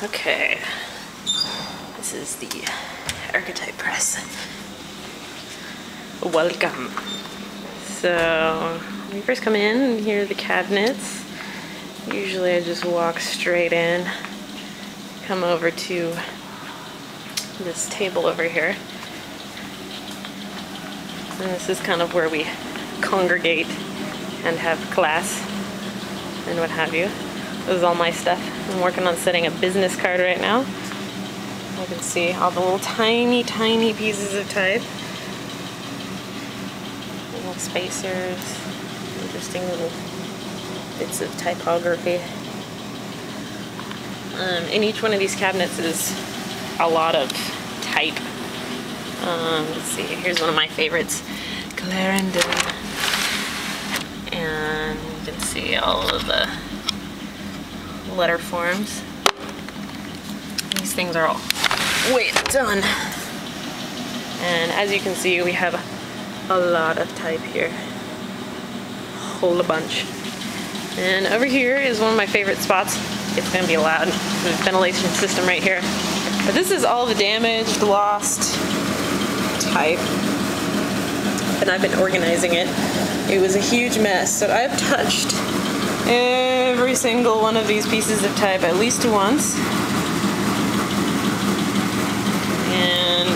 Okay, this is the Archetype Press. Welcome. So, when you first come in, here are the cabinets. Usually I just walk straight in, come over to this table over here. And this is kind of where we congregate and have class and what have you. This is all my stuff. I'm working on setting a business card right now. You can see all the little tiny pieces of type. Little spacers, interesting little bits of typography. In each one of these cabinets is a lot of type. Let's see, here's one of my favorites, Clarendon. And you can see all of the letter forms. These things are all way done. And as you can see, we have a lot of type here. Whole bunch. And over here is one of my favorite spots. It's gonna be loud. There's a ventilation system right here. But this is all the damaged, lost type. And I've been organizing it. It was a huge mess. So I've touched every single one of these pieces of type at least once. And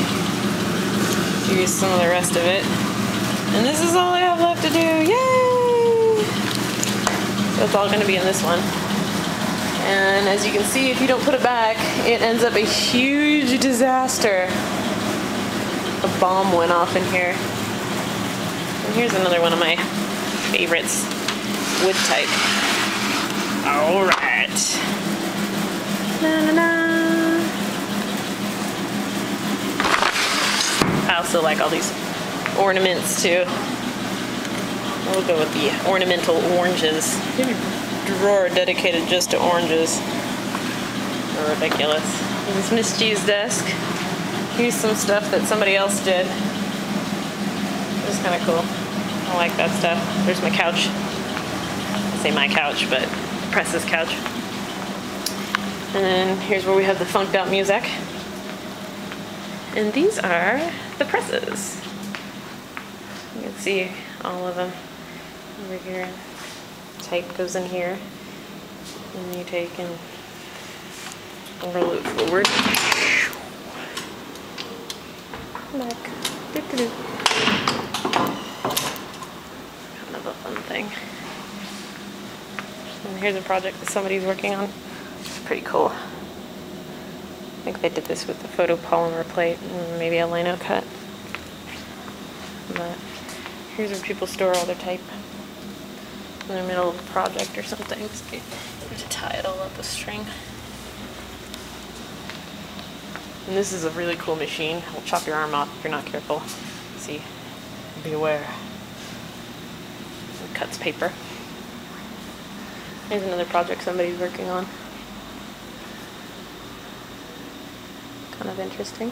here's some of the rest of it. And this is all I have left to do. Yay! So it's all going to be in this one. And as you can see, if you don't put it back, it ends up a huge disaster. A bomb went off in here. And here's another one of my favorites. Wood type. Alright. I also like all these ornaments too. We'll go with the ornamental oranges. A drawer dedicated just to oranges. They're ridiculous. This is Miss G's desk. Here's some stuff that somebody else did. It's kind of cool. I like that stuff. There's my couch. I say my couch, but Press's couch. And then here's where we have the funked out music. And these are the presses. You can see all of them over here. Type goes in here. And you take and roll it forward. Back. Kind of a fun thing. And here's a project that somebody's working on. It's pretty cool. I think they did this with the photopolymer plate and maybe a lino cut. But here's where people store all their type in the middle of a project or something. So you have to tie it all up with string. And this is a really cool machine. It'll chop your arm off if you're not careful. See, beware. It cuts paper. Here's another project somebody's working on. Kind of interesting.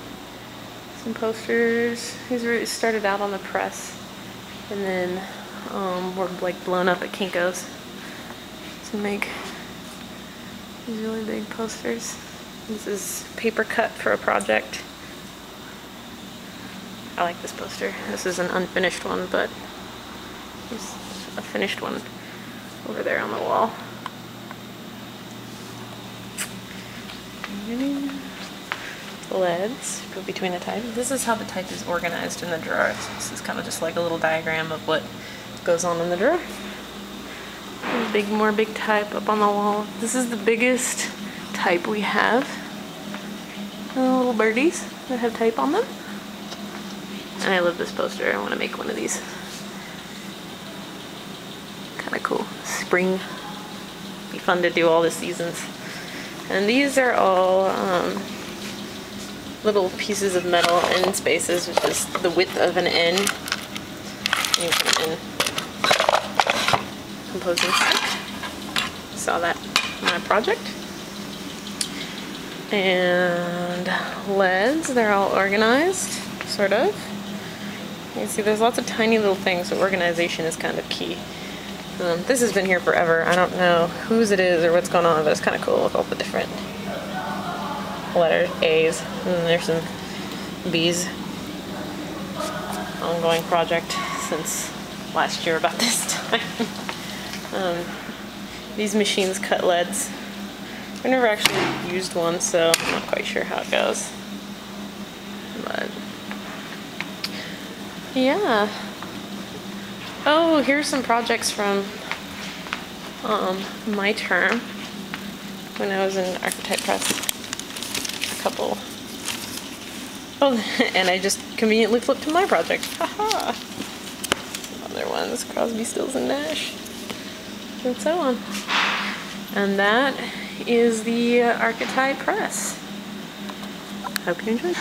Some posters. These were started out on the press, and then were like blown up at Kinko's to make these really big posters. This is paper cut for a project. I like this poster. This is an unfinished one, but there's a finished one over there on the wall. LEDs go between the type. This is how the type is organized in the drawer. So this is kind of just like a little diagram of what goes on in the drawer. More big type up on the wall. This is the biggest type we have. Little birdies that have type on them. And I love this poster. I want to make one of these. Kind of cool. Spring. Be fun to do all the seasons. And these are all little pieces of metal end spaces, which is the width of an N. You can N composing stick. Saw that in my project. And LEDs, they're all organized, sort of. You see, there's lots of tiny little things, so organization is kind of key. This has been here forever. I don't know whose it is or what's going on, but it's kind of cool with all the different letters, A's, and then there's some B's. Ongoing project since last year about this time. These machines cut leads. I've never actually used one, so I'm not quite sure how it goes. But yeah. Oh, here's some projects from my term when I was in Archetype Press. A couple. Oh, and I just conveniently flipped to my project. Haha. Some other ones, Crosby, Stills, and Nash, and so on. And that is the Archetype Press. Hope you enjoyed.